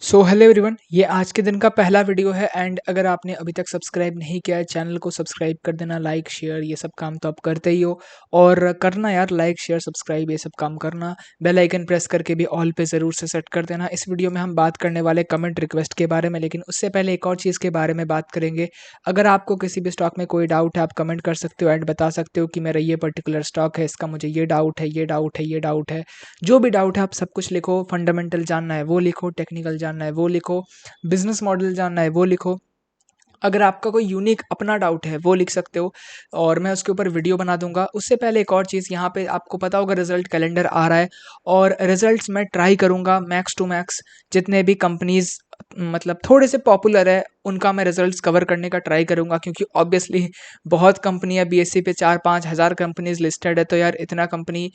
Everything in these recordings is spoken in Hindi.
सो हेलो एवरीवन, ये आज के दिन का पहला वीडियो है एंड अगर आपने अभी तक सब्सक्राइब नहीं किया है चैनल को सब्सक्राइब कर देना। लाइक शेयर ये सब काम तो आप करते ही हो और करना यार, लाइक शेयर सब्सक्राइब ये सब काम करना। बेल आइकन प्रेस करके भी ऑल पे ज़रूर से सेट कर देना। इस वीडियो में हम बात करने वाले कमेंट रिक्वेस्ट के बारे में, लेकिन उससे पहले एक और चीज़ के बारे में बात करेंगे। अगर आपको किसी भी स्टॉक में कोई डाउट है आप कमेंट कर सकते हो एंड बता सकते हो कि मेरा ये पर्टिकुलर स्टॉक है, इसका मुझे ये डाउट है, ये डाउट है, ये डाउट है। जो भी डाउट है आप सब कुछ लिखो। फंडामेंटल जानना है वो लिखो, टेक्निकल जानना है वो लिखो, बिजनेस मॉडल जानना है वो लिखो। अगर आपका कोई यूनिक अपना डाउट है वो लिख सकते हो और मैं उसके ऊपर वीडियो बना दूंगा। उससे पहले एक और चीज़, यहाँ पे आपको पता होगा रिजल्ट कैलेंडर आ रहा है और रिजल्ट्स मैं ट्राई करूंगा मैक्स टू मैक्स। जितने भी कंपनीज मतलब थोड़े से पॉपुलर है उनका मैं रिजल्ट्स कवर करने का ट्राई करूंगा, क्योंकि ऑब्वियसली बहुत कंपनी है, बीएससी पे 4-5 हज़ार कंपनीज लिस्टेड है, तो यार इतना कंपनी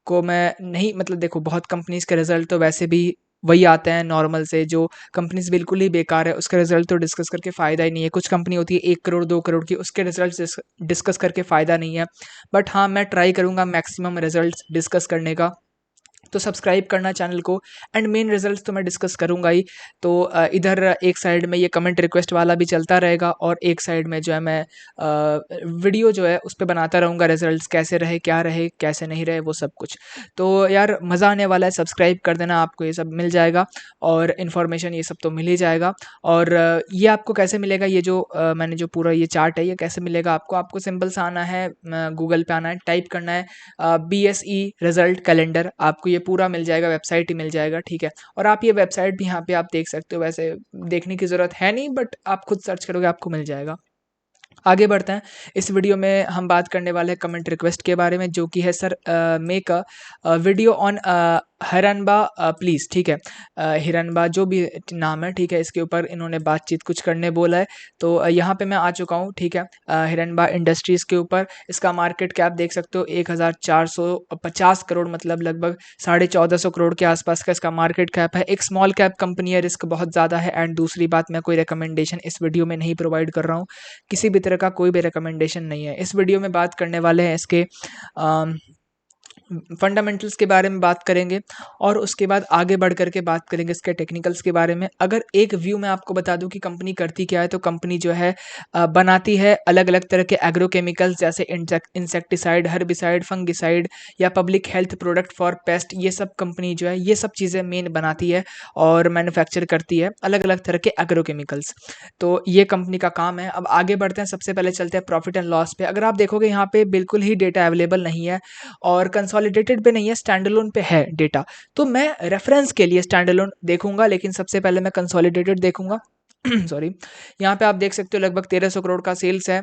को मैं नहीं, मतलब देखो बहुत कंपनीज के रिजल्ट तो वैसे भी वही आते हैं नॉर्मल से। जो कंपनीज बिल्कुल ही बेकार है उसका रिजल्ट तो डिस्कस करके फ़ायदा ही नहीं है। कुछ कंपनी होती है 1 करोड़ 2 करोड़ की, उसके रिजल्ट डिस्कस करके फ़ायदा नहीं है। बट हाँ, मैं ट्राई करूँगा मैक्सिमम रिजल्ट डिस्कस करने का। तो सब्सक्राइब करना चैनल को एंड मेन रिजल्ट्स तो मैं डिस्कस करूंगा ही। तो इधर एक साइड में ये कमेंट रिक्वेस्ट वाला भी चलता रहेगा और एक साइड में जो है मैं वीडियो जो है उस पर बनाता रहूँगा, रिजल्ट्स कैसे रहे कैसे नहीं रहे वो सब कुछ। तो यार मज़ा आने वाला है, सब्सक्राइब कर देना, आपको ये सब मिल जाएगा और इन्फॉर्मेशन ये सब तो मिल ही जाएगा। और ये आपको कैसे मिलेगा, ये जो मैंने जो पूरा ये चार्ट है ये कैसे मिलेगा आपको, आपको सिंपल सा आना है, गूगल पे आना है, टाइप करना है BSE रिजल्ट कैलेंडर, आपको ये पूरा मिल जाएगा, वेबसाइट ही मिल जाएगा, ठीक है। और आप ये वेबसाइट भी यहाँ पे आप देख सकते हो, वैसे देखने की ज़रूरत है नहीं बट आप खुद सर्च करोगे आपको मिल जाएगा। आगे बढ़ते हैं। इस वीडियो में हम बात करने वाले हैं कमेंट रिक्वेस्ट के बारे में, जो कि है sir make a video on Hiranba please, ठीक है। हिरनबा जो भी नाम है, ठीक है, इसके ऊपर इन्होंने बातचीत कुछ करने बोला है। तो यहाँ पे मैं आ चुका हूँ, ठीक है। हिरनबा इंडस्ट्रीज़ के ऊपर इसका मार्केट कैप देख सकते हो 1450 करोड़, मतलब लगभग 1450 करोड़ के आसपास का इसका मार्केट कैप है। एक स्मॉल कैप कंपनी है, रिस्क बहुत ज़्यादा है एंड दूसरी बात मैं कोई रिकमेंडेशन इस वीडियो में नहीं प्रोवाइड कर रहा हूँ, किसी भी तरह का कोई भी रिकमेंडेशन नहीं है। इस वीडियो में बात करने वाले हैं इसके फंडामेंटल्स के बारे में बात करेंगे और उसके बाद आगे बढ़ करके बात करेंगे इसके टेक्निकल्स के बारे में। अगर एक व्यू में आपको बता दूं कि कंपनी करती क्या है, तो कंपनी जो है बनाती है अलग अलग तरह के एग्रोकेमिकल्स, जैसे इंसेक्टिसाइड, हर्बिसाइड, फंगिसाइड या public health product for paste. ये सब कंपनी जो है ये सब चीज़ें मेन बनाती है और मैन्युफैक्चर करती है अलग अलग तरह के एग्रोकेमिकल्स। तो ये कंपनी का काम है। अब आगे बढ़ते हैं, सबसे पहले चलते हैं प्रॉफिट एंड लॉस पे। अगर आप देखोगे यहाँ पे बिल्कुल ही डेटा अवेलेबल नहीं है और कंसोलिडेटेड पे नहीं है, स्टैंडअलोन पे है डेटा। तो मैं रेफरेंस के लिए स्टैंडअलोन देखूंगा, लेकिन सबसे पहले मैं कंसोलिडेटेड देखूंगा। सॉरी। यहाँ पे आप देख सकते हो लगभग 1300 करोड़ का सेल्स है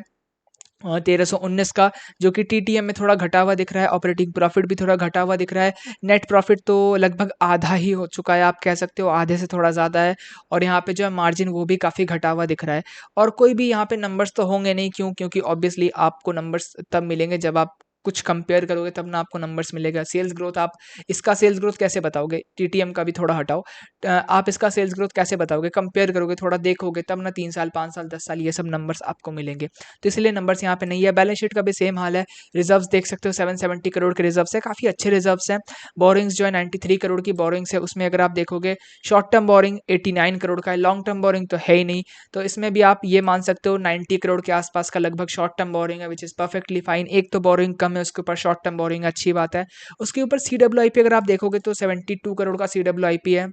और 1319 का, जो कि टीटीएम में थोड़ा घटा हुआ दिख रहा है। ऑपरेटिंग प्रॉफिट भी थोड़ा घटा हुआ दिख रहा है। नेट प्रॉफिट तो लगभग आधा ही हो चुका है, आप कह सकते हो आधे से थोड़ा ज़्यादा है। और यहाँ पे जो है मार्जिन वो भी काफ़ी घटा हुआ दिख रहा है। और कोई भी यहाँ पे नंबर्स तो होंगे नहीं, क्योंकि ऑब्वियसली आपको नंबर्स तब मिलेंगे जब आप कुछ कंपेयर करोगे, तब ना आपको नंबर्स मिलेगा। सेल्स ग्रोथ आप इसका सेल्स ग्रोथ कैसे बताओगे, टीटीएम का भी थोड़ा हटाओ, आप इसका सेल्स ग्रोथ कैसे बताओगे, कंपेयर करोगे, थोड़ा देखोगे तब ना 3 साल 5 साल 10 साल ये सब नंबर्स आपको मिलेंगे। तो इसलिए नंबर्स यहाँ पे नहीं है। बैलेंस शीट का भी सेम हाल है। रिजर्व्स देख सकते हो 770 करोड़ के रिजर्व्स है, काफ़ी अच्छे रिजर्व्स हैं। बोरिंग्स जो है 93 करोड़ की बोरिंग्स है, उसमें अगर आप देखोगे शॉर्ट टर्म बोरिंग 89 करोड़ का है, लॉन्ग टर्म बोरिंग तो है ही नहीं। तो इसमें भी आप ये मान सकते हो 90 करोड़ के आसपास का लगभग शॉर्ट टर्म बोरिंग है, विच इज़ परफेक्टली फाइन। एक तो बोरिंग कम है, उसके ऊपर शॉर्ट टर्म बोरिंग अच्छी बात है। उसके ऊपर CWIP अगर आप देखोगे तो 72 करोड़ का CWIP है,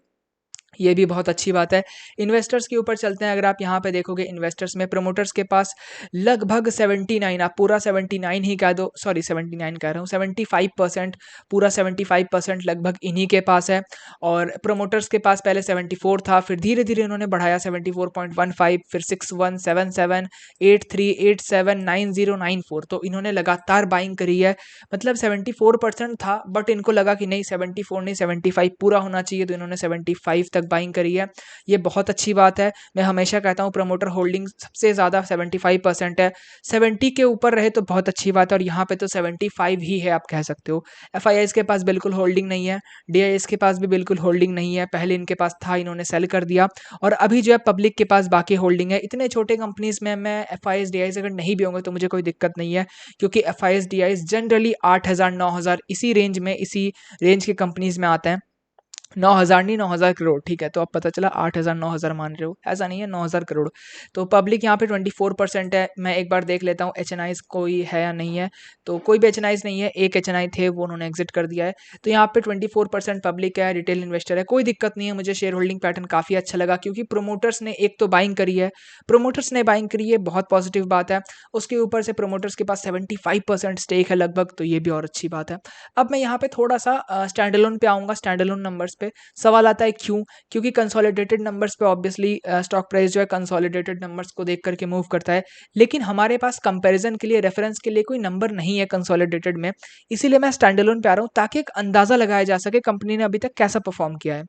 ये भी बहुत अच्छी बात है। इन्वेस्टर्स के ऊपर चलते हैं। अगर आप यहाँ पे देखोगे इन्वेस्टर्स में प्रमोटर्स के पास लगभग 79, आप पूरा 79 ही कह दो, सॉरी 79 कह रहा हूँ, 75%, पूरा 75% लगभग इन्हीं के पास है। और प्रमोटर्स के पास पहले 74 था, फिर धीरे धीरे इन्होंने बढ़ाया 74.15, फिर 6177, 83, 87, 9094। तो इन्होंने लगातार बाइंग करी है, मतलब 74% था बट इनको लगा कि नहीं 74 नहीं 75 पूरा होना चाहिए, तो इन्होंने 75 तक बाइंग करी है। ये बहुत अच्छी बात है। मैं हमेशा कहता हूँ प्रमोटर होल्डिंग सबसे ज़्यादा 75% है, 70 के ऊपर रहे तो बहुत अच्छी बात है और यहाँ पे तो 75 ही है, आप कह सकते हो। FIIs के पास बिल्कुल होल्डिंग नहीं है, DIS के पास भी बिल्कुल होल्डिंग नहीं है। पहले इनके पास था, इन्होंने सेल कर दिया और अभी जो है पब्लिक के पास बाकी होल्डिंग है। इतने छोटे कंपनीज में मैं FIIs DIS अगर नहीं भी होंगे तो मुझे कोई दिक्कत नहीं है, क्योंकि FIIs DIS जनरली 8000 9000 इसी रेंज में, इसी रेंज के कंपनीज में आते हैं। 9,000 नहीं, 9,000 करोड़, ठीक है। तो अब पता चला 8,000 9,000 मान रहे हो, ऐसा नहीं है, 9,000 करोड़। तो पब्लिक यहाँ पे 24% है। मैं एक बार देख लेता हूँ एचएनआईज़ कोई है या नहीं है। तो कोई भी एचएनआईज़ नहीं है, एक एचएनआई थे वो उन्होंने एग्जिट कर दिया है। तो यहाँ पे 24% पब्लिक है, रिटेल इन्वेस्टर है, कोई दिक्कत नहीं है। मुझे शेयर होल्डिंग पैटर्न काफ़ी अच्छा लगा क्योंकि प्रोमोटर्स ने एक तो बाइंग करी है, प्रोमोटर्स ने बाइंग करी है, बहुत पॉजिटिव बात है। उसके ऊपर से प्रोमोटर्स के पास 75% स्टेक है लगभग, तो ये भी और अच्छी बात है। अब मैं यहाँ पे थोड़ा सा स्टैंड अलोन पे आऊँगा, स्टैंड अलोन नंबर्स पे। सवाल आता है क्यों? क्योंकि कंसोलिडेटेड नंबर्स पे ऑब्वियसली स्टॉक प्राइस जो है कंसोलिडेटेड नंबर्स को देख करके मूव करता है, लेकिन हमारे पास कंपैरिजन के लिए, रेफरेंस के लिए कोई नंबर नहीं है कंसोलिडेटेड में, इसीलिए मैं स्टैंड अलोन पे आ रहा हूँ ताकि एक अंदाजा लगाया जा सके कंपनी ने अभी तक कैसा परफॉर्म किया है।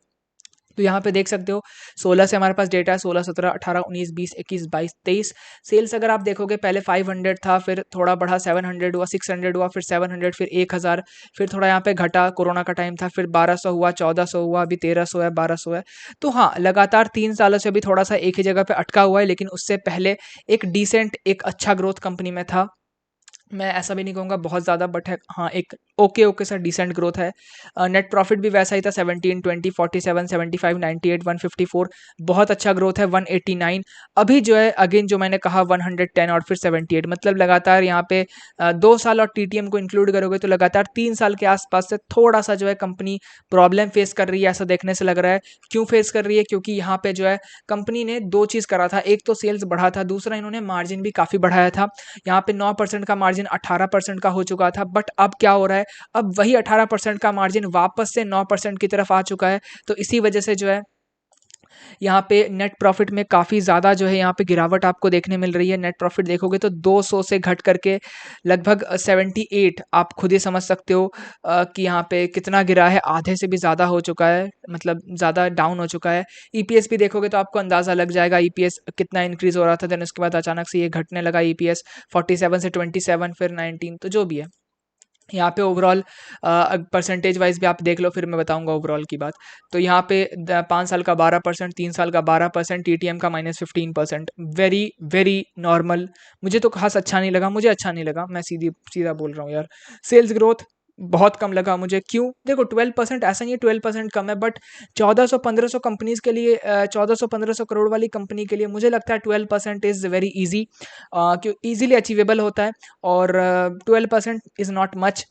तो यहाँ पे देख सकते हो 16 से हमारे पास डेटा है, 16, 17, 18, 19, 20, 21, 22, 23। सेल्स अगर आप देखोगे पहले 500 था, फिर थोड़ा बढ़ा 700 हुआ, 600 हुआ, फिर 700, फिर 1000, फिर थोड़ा यहाँ पे घटा, कोरोना का टाइम था, फिर 1200 हुआ, 1400 हुआ, अभी 1300 है, 1200 है। तो हाँ, लगातार 3 सालों से अभी थोड़ा सा एक ही जगह पे अटका हुआ है, लेकिन उससे पहले एक डिसेंट, एक अच्छा ग्रोथ कंपनी में था। मैं ऐसा भी नहीं कहूँगा बहुत ज़्यादा, बट है हाँ, एक ओके ओके सा डिसेंट ग्रोथ है। नेट प्रॉफिट भी वैसा ही था, 17, 20, 47, 75, 98, 154, बहुत अच्छा ग्रोथ है, 189। अभी जो है अगेन जो मैंने कहा 110 और फिर 78, मतलब लगातार यहाँ पे 2 साल और टीटीएम को इंक्लूड करोगे तो लगातार 3 साल के आसपास से थोड़ा सा जो है कंपनी प्रॉब्लम फेस कर रही है, ऐसा देखने से लग रहा है। क्यों फेस कर रही है? क्योंकि यहाँ पे जो है कंपनी ने दो चीज़ करा था, एक तो सेल्स बढ़ा था, दूसरा इन्होंने मार्जिन भी काफ़ी बढ़ाया था। यहाँ पे 9% का मार्जिन 18% का हो चुका था, बट अब क्या हो रहा है, अब वही 18% का मार्जिन वापस से 9% की तरफ आ चुका है। तो इसी वजह से जो है यहाँ पे नेट प्रॉफिट में काफ़ी ज़्यादा जो है यहाँ पे गिरावट आपको देखने मिल रही है। नेट प्रॉफिट देखोगे तो 200 से घट करके लगभग 78, आप खुद ही समझ सकते हो कि यहाँ पे कितना गिरा है, आधे से भी ज़्यादा हो चुका है, मतलब ज़्यादा डाउन हो चुका है। ईपीएस भी देखोगे तो आपको अंदाज़ा लग जाएगा ईपीएस कितना इंक्रीज हो रहा था, देन उसके बाद अचानक से ये घटने लगा ईपीएस 47 से 27, फिर 19, तो जो भी है यहाँ पे ओवरऑल परसेंटेज वाइज भी आप देख लो, फिर मैं बताऊंगा ओवरऑल की बात। तो यहाँ पे 5 साल का 12%, 3 साल का 12%, टीटीएम का -15%, वेरी वेरी नॉर्मल। मुझे तो खास अच्छा नहीं लगा, मुझे अच्छा नहीं लगा, मैं सीधा बोल रहा हूँ यार। सेल्स ग्रोथ बहुत कम लगा मुझे। क्यों? देखो 12%, ऐसा नहीं है 12% कम है, बट 1400-1500 कंपनीज के लिए, 1400-1500 करोड़ वाली कंपनी के लिए मुझे लगता है 12% इज़ वेरी ईजी, क्यों ईजिली अचीवेबल होता है, और 12% इज़ नॉट मच।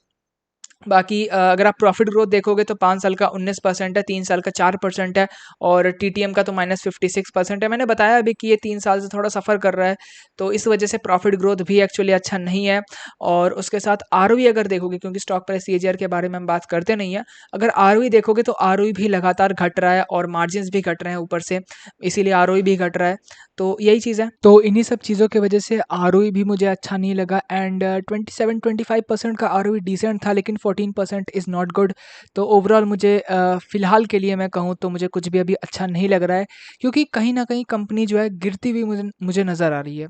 बाकी अगर आप प्रॉफिट ग्रोथ देखोगे तो 5 साल का 19% है, 3 साल का 4% है, और टीटीएम का तो -56% है। मैंने बताया अभी कि ये 3 साल से थोड़ा सफ़र कर रहा है, तो इस वजह से प्रॉफिट ग्रोथ भी एक्चुअली अच्छा नहीं है। और उसके साथ आरओई अगर देखोगे, क्योंकि स्टॉक प्राइस सीएजीआर के बारे में हम बात करते नहीं है, अगर आरओई देखोगे तो आरओई भी लगातार घट रहा है और मार्जिन भी घट रहे हैं ऊपर से, इसीलिए आरओई भी घट रहा है। तो यही चीज़ है, तो इन्हीं सब चीज़ों की वजह से आरओई भी मुझे अच्छा नहीं लगा। एंड 27-25% का आरओई डिसेंट था, लेकिन 14% इज़ नॉट गुड। तो ओवरऑल मुझे फ़िलहाल के लिए मैं कहूँ तो मुझे कुछ भी अभी अच्छा नहीं लग रहा है, क्योंकि कहीं ना कहीं कंपनी जो है गिरती हुई मुझे मुझे नज़र आ रही है।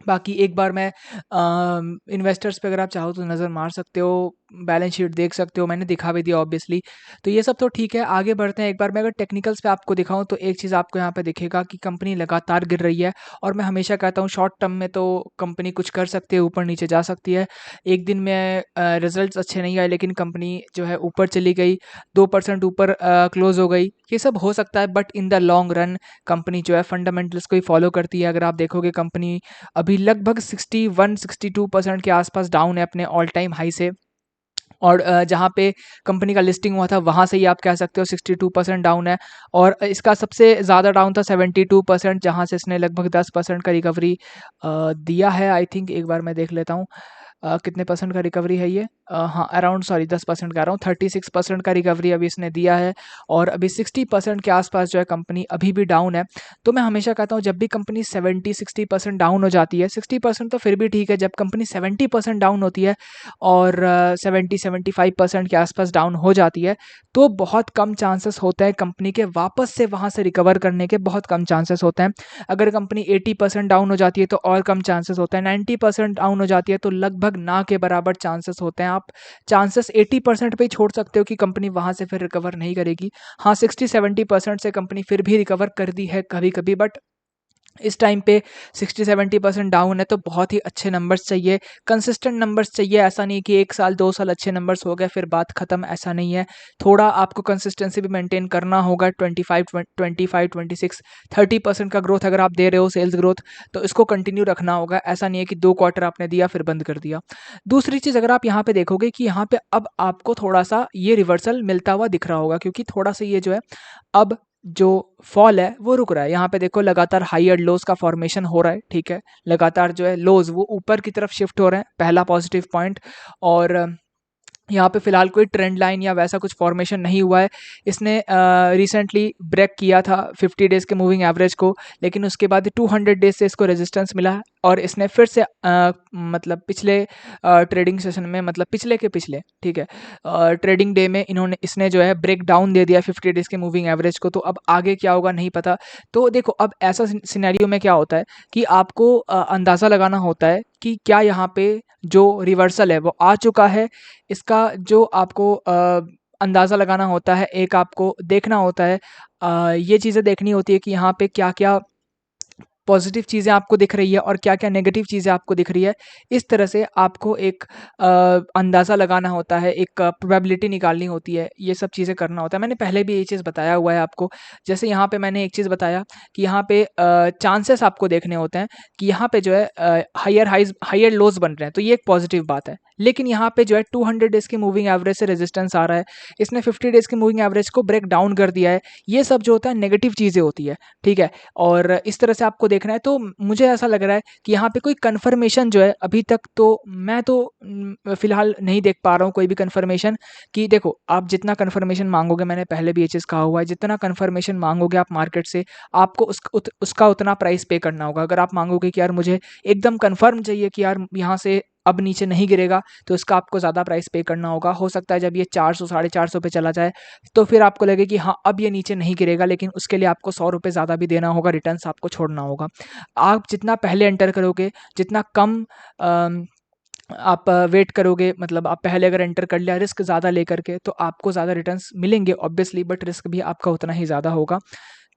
बाकी एक बार मैं इन्वेस्टर्स पे अगर आप चाहो तो नज़र मार सकते हो, बैलेंस शीट देख सकते हो, मैंने दिखा भी दिया ऑब्वियसली। तो ये सब तो ठीक है, आगे बढ़ते हैं। एक बार मैं अगर टेक्निकल्स पे आपको दिखाऊं तो एक चीज़ आपको यहाँ पे दिखेगा कि कंपनी लगातार गिर रही है, और मैं हमेशा कहता हूँ शॉर्ट टर्म में तो कंपनी कुछ कर सकती है, ऊपर नीचे जा सकती है। एक दिन में रिजल्ट अच्छे नहीं आए, लेकिन कंपनी जो है ऊपर चली गई, 2% ऊपर क्लोज हो गई, ये सब हो सकता है, but in the long run company जो है फंडामेंटल्स को ही फॉलो करती है। अगर आप देखोगे कंपनी अभी लगभग 61-62% के आसपास डाउन है अपने ऑल टाइम हाई से, और जहाँ पे कंपनी का लिस्टिंग हुआ था वहाँ से ही आप कह सकते हो 62% डाउन है। और इसका सबसे ज़्यादा डाउन था 72%, जहाँ से इसने लगभग 10% का रिकवरी दिया है। आई थिंक एक बार मैं देख लेता हूँ कितने परसेंट का रिकवरी है ये। हाँ, अराउंड, सॉरी 10% कह रहा हूँ, 36% का रिकवरी अभी इसने दिया है, और अभी 60% के आसपास जो है कंपनी अभी भी डाउन है। तो मैं हमेशा कहता हूँ जब भी कंपनी 70-60% डाउन हो जाती है, 60% तो फिर भी ठीक है, जब कंपनी 70% डाउन होती है और 70-75% के आसपास डाउन हो जाती है, तो बहुत कम चांसेस होते हैं कंपनी के वापस से वहाँ से रिकवर करने के, बहुत कम चांसेस होते हैं। अगर कंपनी 80% डाउन हो जाती है तो और कम चांसेस होते हैं, 90% डाउन हो जाती है तो लगभग ना के बराबर चांसेस होते हैं। आप चांसेस 80% पे ही छोड़ सकते हो कि कंपनी वहाँ से फिर रिकवर नहीं करेगी। हाँ, 60-70% से कंपनी फिर भी रिकवर कर दी है कभी कभी, बट इस टाइम पे 60-70% डाउन है, तो बहुत ही अच्छे नंबर्स चाहिए, कंसिस्टेंट नंबर्स चाहिए। ऐसा नहीं कि 1 साल 2 साल अच्छे नंबर्स हो गए फिर बात ख़त्म, ऐसा नहीं है। थोड़ा आपको कंसिस्टेंसी भी मेंटेन करना होगा। 25, 26, 30% का ग्रोथ अगर आप दे रहे हो सेल्स ग्रोथ, तो इसको कंटिन्यू रखना होगा। ऐसा नहीं है कि 2 क्वार्टर आपने दिया फिर बंद कर दिया। दूसरी चीज़ अगर आप यहाँ पे देखोगे कि यहाँ पे अब आपको थोड़ा-सा ये रिवर्सल मिलता हुआ दिख रहा होगा, क्योंकि थोड़ा-सा ये जो है अब जो फॉल है वो रुक रहा है। यहाँ पे देखो लगातार हाई एंड लोज का फॉर्मेशन हो रहा है, ठीक है। लगातार जो है लोज वो ऊपर की तरफ शिफ्ट हो रहे हैं, पहला पॉजिटिव पॉइंट। और यहाँ पे फिलहाल कोई ट्रेंड लाइन या वैसा कुछ फॉर्मेशन नहीं हुआ है। इसने रिसेंटली ब्रेक किया था 50 डेज़ के मूविंग एवरेज को, लेकिन उसके बाद 200 डेज से इसको रेजिस्टेंस मिला है और इसने फिर से मतलब पिछले ट्रेडिंग सेशन में, मतलब पिछले के पिछले, ठीक है, ट्रेडिंग डे में इसने जो है ब्रेक डाउन दे दिया 50 डेज़ के मूविंग एवरेज को। तो अब आगे क्या होगा नहीं पता। तो देखो अब ऐसा सिनेरियो में क्या होता है कि आपको अंदाज़ा लगाना होता है कि क्या यहाँ पे जो रिवर्सल है वो आ चुका है। इसका जो आपको अंदाज़ा लगाना होता है, एक आपको देखना होता है, ये चीज़ें देखनी होती है कि यहाँ पे क्या-क्या पॉजिटिव चीज़ें आपको दिख रही है और क्या-क्या नेगेटिव चीज़ें आपको दिख रही है। इस तरह से आपको एक अंदाज़ा लगाना होता है, एक प्रोबेबिलिटी निकालनी होती है, ये सब चीज़ें करना होता है। मैंने पहले भी ये चीज़ बताया हुआ है आपको। जैसे यहाँ पे मैंने एक चीज़ बताया कि यहाँ पे चांसेस आपको देखने होते हैं कि यहाँ पे जो है हायर हाइज़ हायर लोज़ बन रहे हैं, तो ये एक पॉजिटिव बात है। लेकिन यहाँ पे जो है 200 डेज़ की मूविंग एवरेज से रेजिस्टेंस आ रहा है, इसने 50 डेज़ की मूविंग एवरेज को ब्रेक डाउन कर दिया है। ये सब जो होता है नेगेटिव चीज़ें होती है, ठीक है? और इस तरह से आपको देखना है। तो मुझे ऐसा लग रहा है कि यहाँ पे कोई कन्फर्मेशन जो है अभी तक तो मैं तो फिलहाल नहीं देख पा रहा हूँ कोई भी कन्फर्मेशन। कि देखो आप जितना कन्फर्मेशन मांगोगे, मैंने पहले भी ये चीज़ कहा हुआ है, जितना कन्फर्मेशन मांगोगे आप मार्केट से, आपको उसका उतना प्राइस पे करना होगा। अगर आप मांगोगे कि यार मुझे एकदम कन्फर्म चाहिए कि यार यहाँ से अब नीचे नहीं गिरेगा, तो इसका आपको ज़्यादा प्राइस पे करना होगा। हो सकता है जब ये 400 साढ़े 400 पे चला जाए, तो फिर आपको लगे कि हाँ अब ये नीचे नहीं गिरेगा, लेकिन उसके लिए आपको 100 रुपये ज़्यादा भी देना होगा, रिटर्न्स आपको छोड़ना होगा। आप जितना पहले एंटर करोगे, जितना कम आप वेट करोगे, मतलब आप पहले अगर एंटर कर लिया रिस्क ज़्यादा लेकर के, तो आपको ज़्यादा रिटर्न्स मिलेंगे ऑब्वियसली, बट रिस्क भी आपका उतना ही ज़्यादा होगा।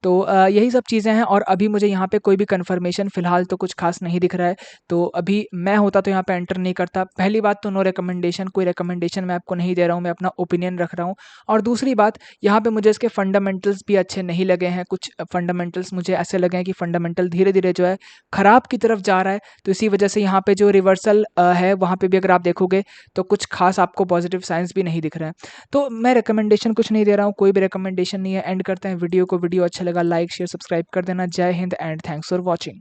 तो यही सब चीज़ें हैं और अभी मुझे यहाँ पे कोई भी कन्फर्मेशन फ़िलहाल तो कुछ ख़ास नहीं दिख रहा है। तो अभी मैं होता तो यहाँ पे एंटर नहीं करता। पहली बात तो नो रिकमेंडेशन, कोई रिकमेंडेशन मैं आपको नहीं दे रहा हूँ, मैं अपना ओपिनियन रख रहा हूँ। और दूसरी बात, यहाँ पे मुझे इसके फंडामेंटल्स भी अच्छे नहीं लगे हैं। कुछ फंडामेंटल्स मुझे ऐसे लगे हैं कि फंडामेंटल धीरे-धीरे जो है ख़राब की तरफ जा रहा है। तो इसी वजह से यहाँ पे जो रिवर्सल है, वहाँ पे भी अगर आप देखोगे तो कुछ ख़ास आपको पॉजिटिव साइंस भी नहीं दिख रहे हैं। तो मैं रिकमेंडेशन कुछ नहीं दे रहा हूँ, कोई भी रिकमेंडेशन नहीं है। एंड करते हैं वीडियो को। वीडियो अच्छा लगा लाइक शेयर सब्सक्राइब कर देना। जय Hind and thanks for watching.